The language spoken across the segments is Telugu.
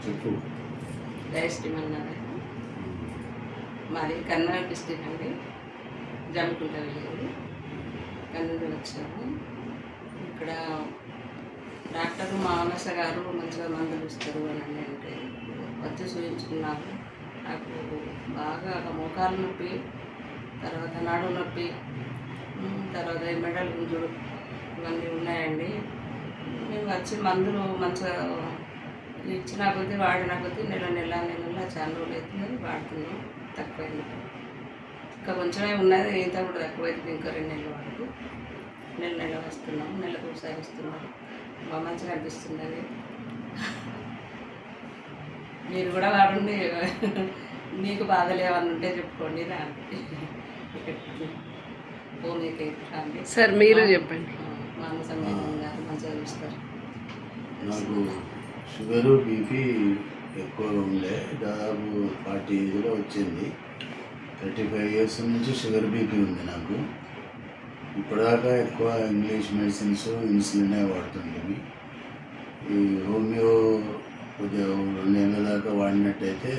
చెప్పు. డైస్టిమ్ అన్నది మాది కర్నూలు డిస్టిక్ అండి. జమ్మికుంట వెళ్ళేది కర్నూలు వచ్చాము. ఇక్కడ డాక్టర్ మానస గారు మంచిగా మందులు ఇస్తారు అని అంటే వచ్చి చూపించుకున్నాము. నాకు బాగా మోకాలు నొప్పి, తర్వాత నాడు నొప్పి, తర్వాత మెడలు గుంజుడు ఇవన్నీ ఉన్నాయండి. మేము వచ్చి మందులు మంచిగా ఇచ్చిన కొద్దీ వాడిన కొద్దీ నెల చాలా రోజులు అవుతుంది వాడుతున్నాం. తక్కువైంది, ఇంకా కొంచెమే ఉన్నది. ఇంత కూడా తక్కువైతుంది. ఇంకా 2 నెలల వరకు నెల వస్తున్నాం. నెలకు ఒకసారి వస్తున్నాం. బాగా మంచిగా అనిపిస్తుంది. అది మీరు కూడా వాడండి. మీకు బాధలు ఏమన్నా ఉంటే చెప్పుకోండి. రాండి హోమియోకి రండి సార్. మీరు చెప్పండి. మానస మేడం గారు మంచిగా చూస్తారు. నాకు షుగరు బీపీ ఎక్కువగా ఉండే, దాదాపు 40 ఏజ్లో వచ్చింది. 35 ఇయర్స్ నుంచి షుగర్ బీపీ ఉంది నాకు. ఇప్పటిదాకా ఎక్కువ ఇంగ్లీష్ మెడిసిన్స్, ఇన్సులినే వాడుతుండేవి. ఈ హోమియో కొద్దిగా 2 నెలల దాకా వాడినట్టయితే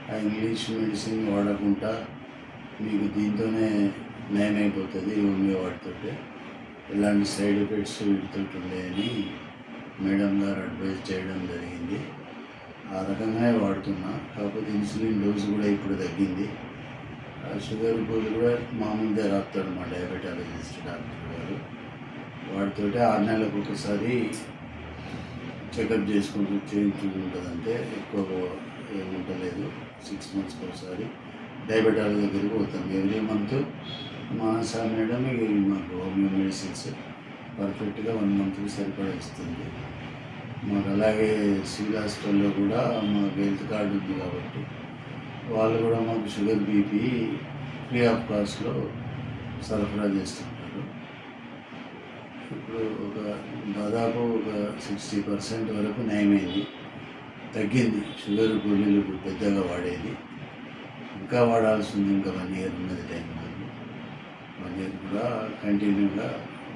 ఆ ఇంగ్లీష్ మెడిసిన్ వాడకుండా మీకు దీంతోనే నయమైపోతుంది. హోమియో వాడుతుంటే ఎలాంటి సైడ్ ఎఫెక్ట్స్ వీటితో ఉండేయని మేడం గారు అడ్వైజ్ చేయడం జరిగింది. ఆ రకంగానే వాడుతున్నా. కాకపోతే ఇన్సులిన్ డోసు కూడా ఇప్పుడు తగ్గింది. షుగర్ డోసు కూడా మామూలుగా రాస్తాడు మా డయాబెటాలజిస్ట్ డాక్టర్ గారు. వాటితోటి 6 నెలలకు ఒకసారి చెకప్ చేయించుకుంటుందంటే ఎక్కువ ఏముంటలేదు. 6 మంత్స్కి ఒకసారి డయాబెటాలజీ దగ్గరికి పోతాం. ఎవ్రీ మంత్ మానస మేడం మాకు హోమియో మెడిసిన్స్ పర్ఫెక్ట్గా 1 మంత్కి సరిపడా ఇస్తుంది మాకు. అలాగే సివిల్ హాస్పిటల్లో కూడా మాకు హెల్త్ కార్డు ఉంది కాబట్టి వాళ్ళు కూడా మాకు షుగర్ బీపీ ఫ్రీ ఆఫ్ కాస్ట్లో సరఫరా చేస్తుంటారు. ఇప్పుడు దాదాపు 60% వరకు నయమైంది, తగ్గింది. షుగర్ గోళీలు పెద్దగా వాడేది ఇంకా వాడాల్సి ఉంది. ఇంకా 1 ఇయర్ ఉన్నది టైం. నాకు 1 ఇయర్ కూడా కంటిన్యూగా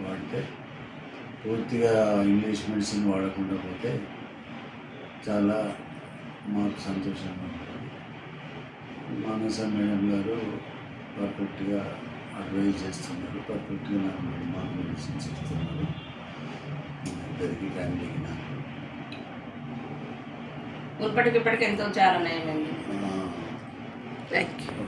వాడితే పూర్తిగా ఇంగ్లీష్ మెడిసిన్ వాడకుండా పోతే చాలా మాకు సంతోషంగా ఉంటుంది. మానస మేడం గారు పర్ఫెక్ట్గా అడ్వైజ్ చేస్తున్నారు. పర్ఫెక్ట్గా మాకు మెడిసిన్స్ ఇస్తున్నారు. ఇద్దరికి ఫ్యామిలీకి నాకు ఇప్పటికి ఎంతో చాలా నయమైంది. Thank you.